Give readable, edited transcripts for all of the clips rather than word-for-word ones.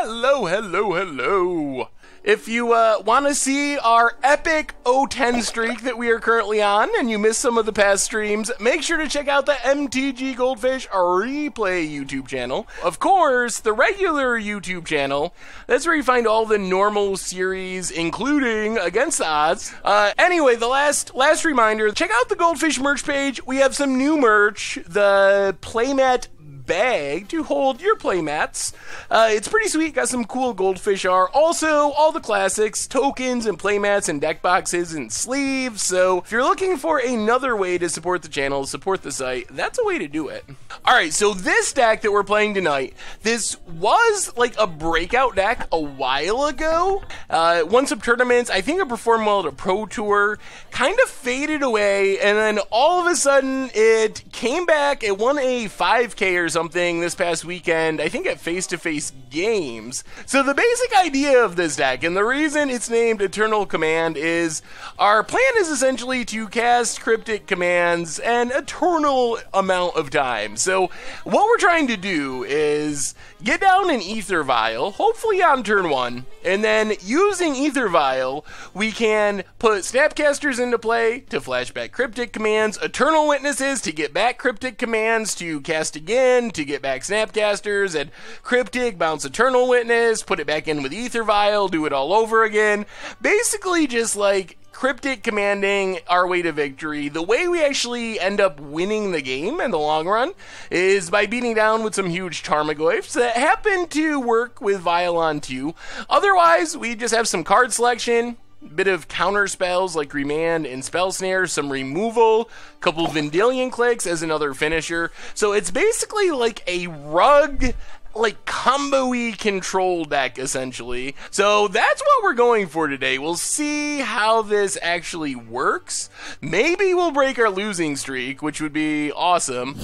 Hello, hello, hello. If you want to see our epic 0-10 streak that we are currently on, and you missed some of the past streams, make sure to check out the MTG Goldfish Replay YouTube channel. Of course, the regular YouTube channel, that's where you find all the normal series, including Against the Odds. Anyway, the last reminder, check out the Goldfish merch page. We have some new merch, the playmat bag to hold your playmats. It's pretty sweet, got some cool goldfish art. Also, all the classics, tokens and playmats and deck boxes and sleeves. So if you're looking for another way to support the channel, support the site, that's a way to do it. Alright, so this deck that we're playing tonight, this was like a breakout deck a while ago. Won some tournaments, I think it performed well at a pro tour, kind of faded away, and then all of a sudden it came back, it won a 5K or something this past weekend, I think at face-to-face games. So the basic idea of this deck, and the reason it's named Eternal Command, is our plan is essentially to cast Cryptic commands an eternal amount of time. So what we're trying to do is get down an Aether Vial, hopefully on turn 1, and then using Aether Vial, we can put Snapcasters into play to flashback Cryptic commands, Eternal Witnesses to get back Cryptic commands to cast again, to get back Snapcasters, and Cryptic, bounce Eternal Witness, put it back in with Aether Vial, do it all over again. Basically just like Cryptic commanding our way to victory. The way we actually end up winning the game in the long run is by beating down with some huge Tarmogoyfs that happen to work with Vial on too. Otherwise, we just have some card selection, bit of counter spells like Remand and Spell Snare, some removal, couple Vendilion clicks as another finisher. So it's basically like a rug, like combo-y control deck essentially. So that's what we're going for today. We'll see how this actually works. Maybe we'll break our losing streak, which would be awesome.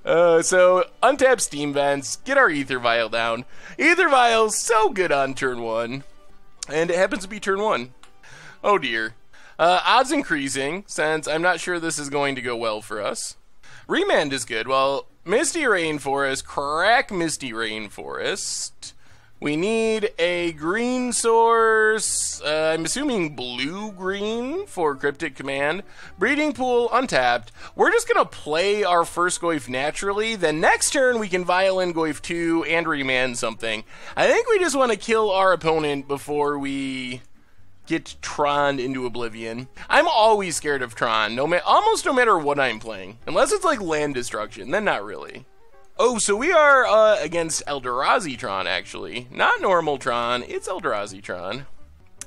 So untap Steam Vents, get our Aether Vial down. Aether Vial's so good on turn 1. And it happens to be turn 1. Oh dear. Odds increasing, since I'm not sure this is going to go well for us. Remand is good. Well, Misty Rainforest, crack Misty Rainforest. We need a green source, I'm assuming blue-green for Cryptic Command. Breeding Pool, untapped. We're just going to play our first Goyf naturally, then next turn we can Vial in Goyf 2 and Remand something. I think we just want to kill our opponent before we get Tron into oblivion. I'm always scared of Tron, almost no matter what I'm playing. Unless it's like land destruction, then not really. Oh, so we are against Eldrazi Tron, actually. Not normal Tron, it's Eldrazi Tron.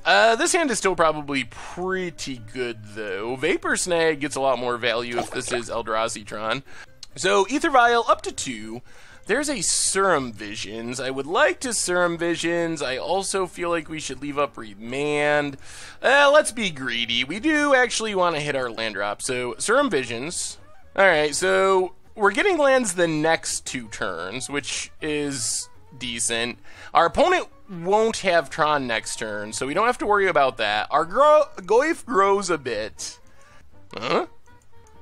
This hand is still probably pretty good, though. Vapor Snag gets a lot more value if this is Eldrazi Tron. So, Aether Vial up to 2. There's a Serum Visions. I would like to Serum Visions. I also feel like we should leave up Remand. Let's be greedy. We do actually want to hit our land drop. So, Serum Visions. Alright, so we're getting lands the next 2 turns, which is decent. Our opponent won't have Tron next turn, so we don't have to worry about that. Our Goyf grows a bit. Huh?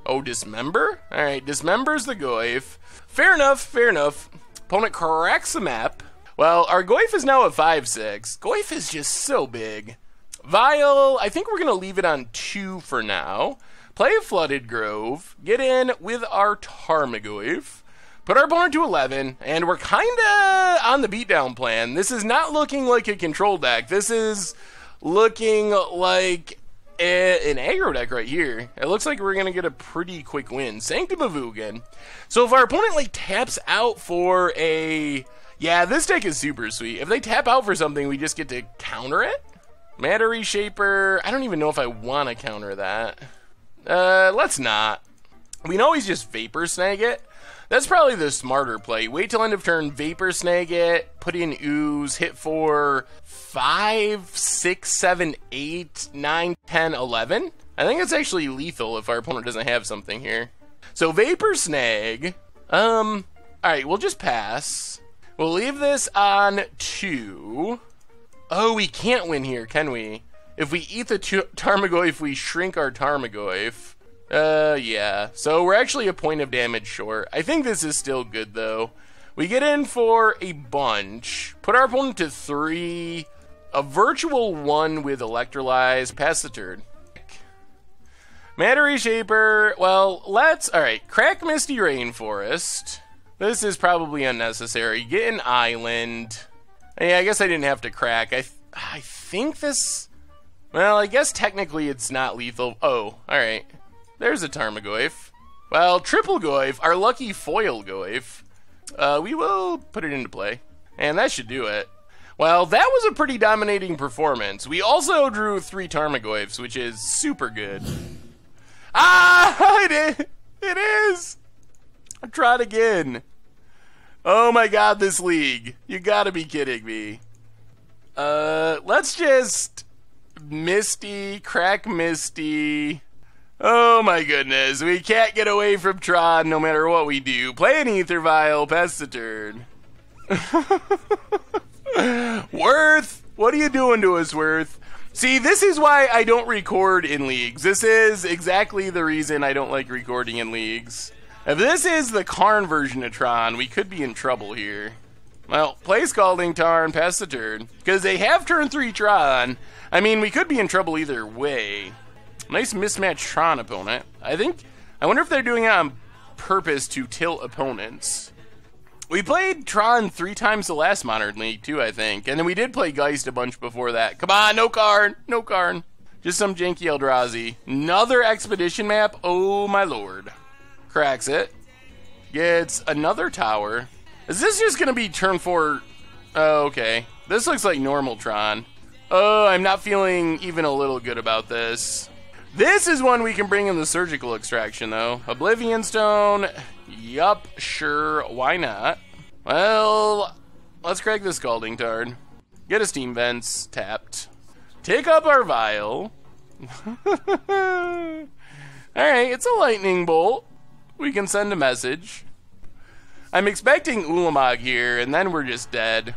Oh, Dismember? Alright, Dismember's the Goyf. Fair enough, fair enough. Opponent corrects the map. Well, our Goyf is now at 5-6. Goyf is just so big. Vial, I think we're going to leave it on 2 for now. Play a Flooded Grove. Get in with our Tarmogoyf. Put our opponent to 11. And we're kind of on the beatdown plan. This is not looking like a control deck. This is looking like an aggro deck right here. It looks like we're going to get a pretty quick win. Sanctum of Ugin. So if our opponent like taps out for a... Yeah, this deck is super sweet. If they tap out for something, we just get to counter it. Matter Reshaper. I don't even know if I want to counter that. Let's not. We can always just Vapor Snag it. That's probably the smarter play. Wait till end of turn, Vapor Snag it, put in Ooze, hit for 5, 6, 7, 8, 9, 10, 11. I think it's actually lethal if our opponent doesn't have something here. So Vapor Snag. Alright, we'll just pass. We'll leave this on 2. Oh, we can't win here, can we? If we eat the Tarmogoyf, we shrink our Tarmogoyf. Yeah. So we're actually a point of damage short. I think this is still good, though. We get in for a bunch. Put our opponent to 3. A virtual 1 with Electrolyze. Pass the turn. Matter Reshaper. Well, let's... Alright, crack Misty Rainforest. This is probably unnecessary. Get an Island. Yeah, I guess I didn't have to crack. I think this... Well, I guess technically it's not lethal. Oh, alright. There's a Tarmogoyf. Well, triple Goyf, our lucky foil Goyf. We will put it into play. And that should do it. Well, that was a pretty dominating performance. We also drew 3 Tarmogoyfs, which is super good. Ah! It is! I tried again. Oh my god, this league. You gotta be kidding me. Let's just... Misty, crack Misty. Oh my goodness, we can't get away from Tron no matter what we do. Play an Aether Vial, pass the turn. Worth, what are you doing to us, Worth? See, this is why I don't record in leagues. This is exactly the reason I don't like recording in leagues. If this is the Karn version of Tron, we could be in trouble here. Well, play Scalding Tarn, pass the turn. Because they have turn 3 Tron. I mean, we could be in trouble either way. Nice mismatched Tron opponent. I wonder if they're doing it on purpose to tilt opponents. We played Tron 3 times the last Modern League, too, I think. And then we did play Geist a bunch before that. Come on, no Karn, no Karn. Just some janky Eldrazi. Another Expedition map, oh my lord. Cracks it. Gets another tower. Is this just gonna be turn 4? Oh, okay. This looks like normal Tron. Oh, I'm not feeling even a little good about this. This is one we can bring in the Surgical Extraction, though. Oblivion Stone. Yup, sure, why not? Well, let's crack the Scalding Tarn. Get a Steam Vents, tapped. Take up our Vial. Alright, it's a Lightning Bolt. We can send a message. I'm expecting Ulamog here, and then we're just dead.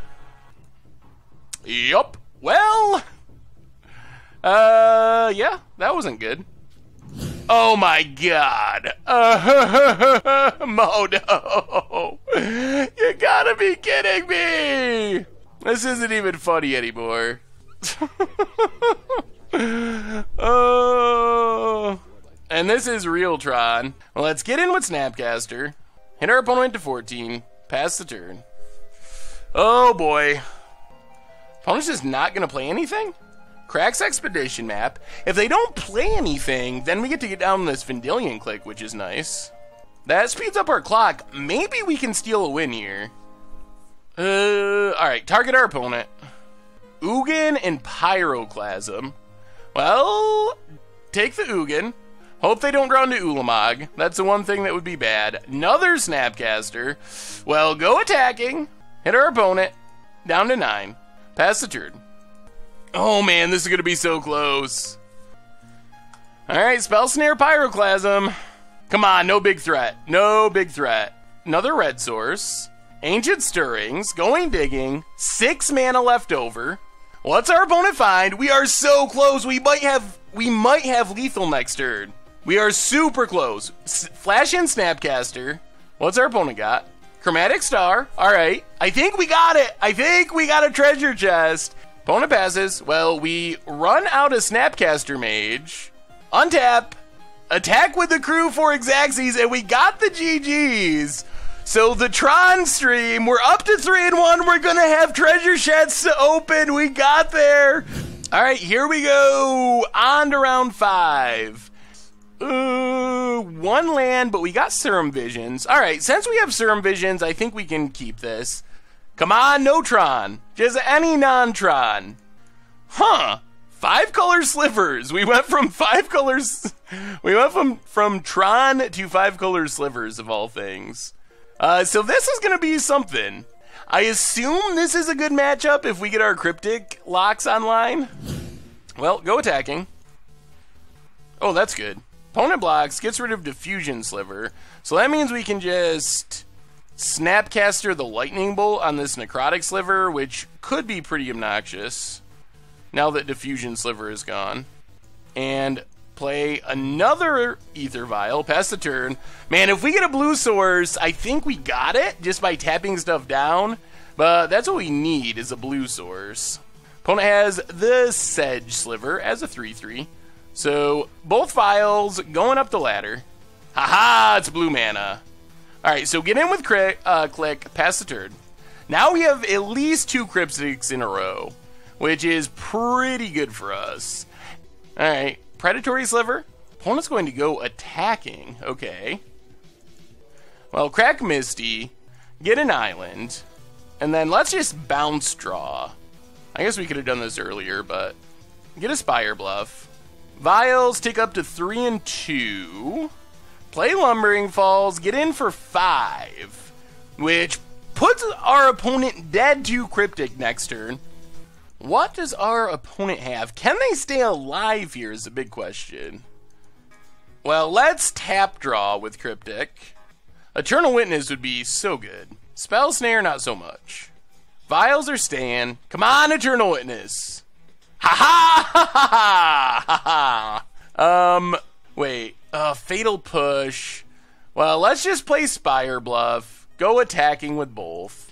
Yup. Well, yeah, that wasn't good. Oh my god. Mono. You gotta be kidding me. This isn't even funny anymore. Oh. And this is real Tron. Well, let's get in with Snapcaster. Hit our opponent to 14. Pass the turn. Oh boy. Opponent's just not gonna play anything? Cracks Expedition map. If they don't play anything, then we get to get down this Vendilion click, which is nice. That speeds up our clock. Maybe we can steal a win here. Alright, target our opponent. Ugin and Pyroclasm. Well, take the Ugin. Hope they don't draw into Ulamog. That's the one thing that would be bad. Another Snapcaster. Well, go attacking. Hit our opponent. Down to 9. Pass the turn. Oh man, this is gonna be so close. Alright, Spell Snare Pyroclasm. Come on, no big threat. No big threat. Another red source. Ancient Stirrings. Going digging. 6 mana left over. What's our opponent find? We are so close. We might have lethal next turn. We are super close. Flash in Snapcaster. What's our opponent got? Chromatic Star. Alright. I think we got it. I think we got a treasure chest. Opponent passes. Well, we run out of Snapcaster Mage. Untap. Attack with the crew for Xaxes, and we got the GGs. So the Tron stream, we're up to 3-1. We're gonna have treasure chests to open. We got there. Alright, here we go. On to round 5. 1 land, but we got Serum Visions. Alright, since we have Serum Visions, I think we can keep this. Come on, no Tron. Just any non-Tron. Huh. 5 color slivers. We went from 5 colors. We went from Tron to 5 color slivers, of all things. So this is going to be something. I assume this is a good matchup if we get our Cryptic locks online. Well, go attacking. Oh, that's good. Opponent blocks, gets rid of Diffusion Sliver. So that means we can just Snapcaster the Lightning Bolt on this Necrotic Sliver, which could be pretty obnoxious now that Diffusion Sliver is gone. And play another Aether Vial, pass the turn. Man, if we get a blue source, I think we got it just by tapping stuff down. But that's what we need, is a blue source. Opponent has the Sedge Sliver as a 3/3. So both Vials going up the ladder. Haha, it's blue mana. Alright, so get in with click, pass the turn. Now we have at least 2 Cryptics in a row, which is pretty good for us. Alright, Predatory Sliver. Opponent's going to go attacking. Okay. Well, crack Misty, get an island, and then let's just bounce draw. I guess we could have done this earlier, but get a Spire Bluff. Vials take up to 3 and 2. Play Lumbering Falls, get in for 5, which puts our opponent dead to Cryptic next turn. What does our opponent have? Can they stay alive here is a big question. Well, let's tap draw with Cryptic. Eternal Witness would be so good. Spell Snare, not so much. Vials are staying. Come on, Eternal Witness. Ha ha ha ha ha ha. Wait. Fatal Push. Well, let's just play Spire Bluff. Go attacking with both.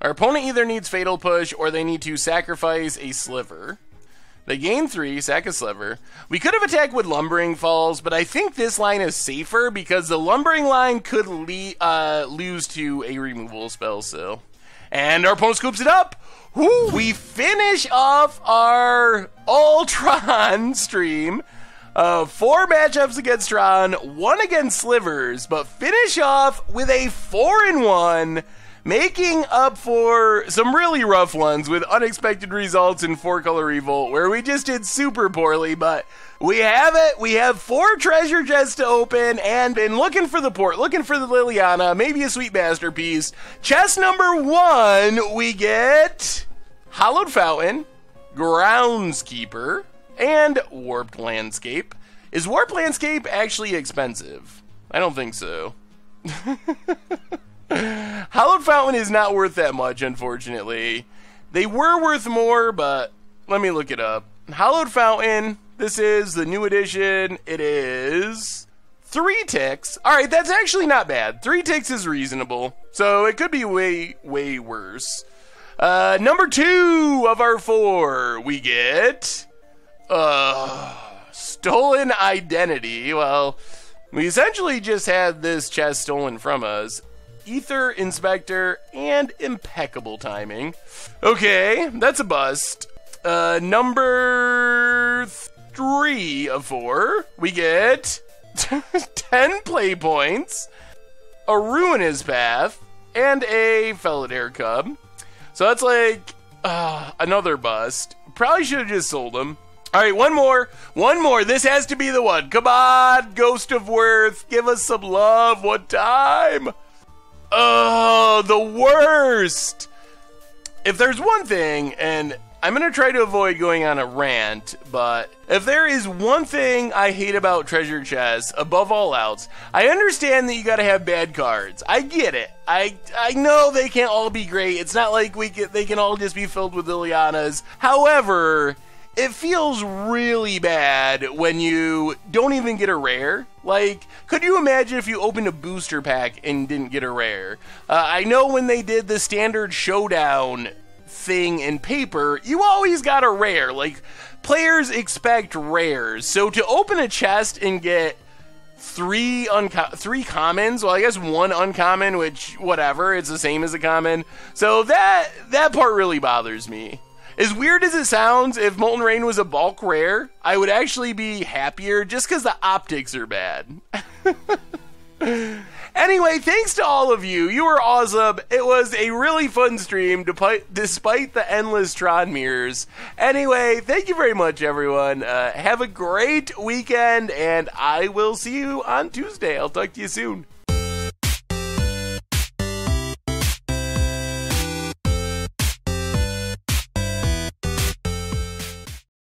Our opponent either needs Fatal Push or they need to sacrifice a Sliver. They gain 3, sack a Sliver. We could have attacked with Lumbering Falls, but I think this line is safer because the Lumbering line could lose to a removal spell still. And our opponent scoops it up. Woo, we finish off our Tron stream. 4 matchups against Tron, 1 against Slivers, but finish off with a 4-1, making up for some really rough ones with unexpected results in 4-color Revolt, where we just did super poorly, but we have it. We have 4 treasure chests to open, and been looking for the port, looking for the Liliana, maybe a sweet masterpiece. Chest number 1, we get Hallowed Fountain, Groundskeeper, and Warped Landscape. Is Warped Landscape actually expensive? I don't think so. Hallowed Fountain is not worth that much, unfortunately. They were worth more, but let me look it up. Hallowed Fountain, this is the new edition. It is 3 ticks. Alright, that's actually not bad. 3 ticks is reasonable. So it could be way, way worse. Number 2 of our 4, we get Stolen Identity. Well, we essentially just had this chest stolen from us. Aether, Inspector, and Impeccable Timing. Okay, that's a bust. Number 3 of 4, we get 10 play points, a Ruinous Path, and a Felidare Cub. So that's like another bust. Probably should have just sold them. All right, one more. This has to be the one. Come on, Ghost of Worth. Give us some love one time. Oh, the worst. If there's one thing, and I'm going to try to avoid going on a rant, but if there is one thing I hate about treasure chests, above all else, I understand that you got to have bad cards. I get it. I know they can't all be great. It's not like they can all just be filled with Lilianas. However, it feels really bad when you don't even get a rare. Like, could you imagine if you opened a booster pack and didn't get a rare? I know when they did the standard showdown thing in paper, you always got a rare. Like, players expect rares. So to open a chest and get 3 commons, well, I guess 1 uncommon, which, whatever, it's the same as a common. So that part really bothers me. As weird as it sounds, if Molten Rain was a bulk rare, I would actually be happier just because the optics are bad. Anyway, thanks to all of you. You were awesome. It was a really fun stream despite the endless Tron mirrors. Anyway, thank you very much, everyone. Have a great weekend, and I will see you on Tuesday. I'll talk to you soon.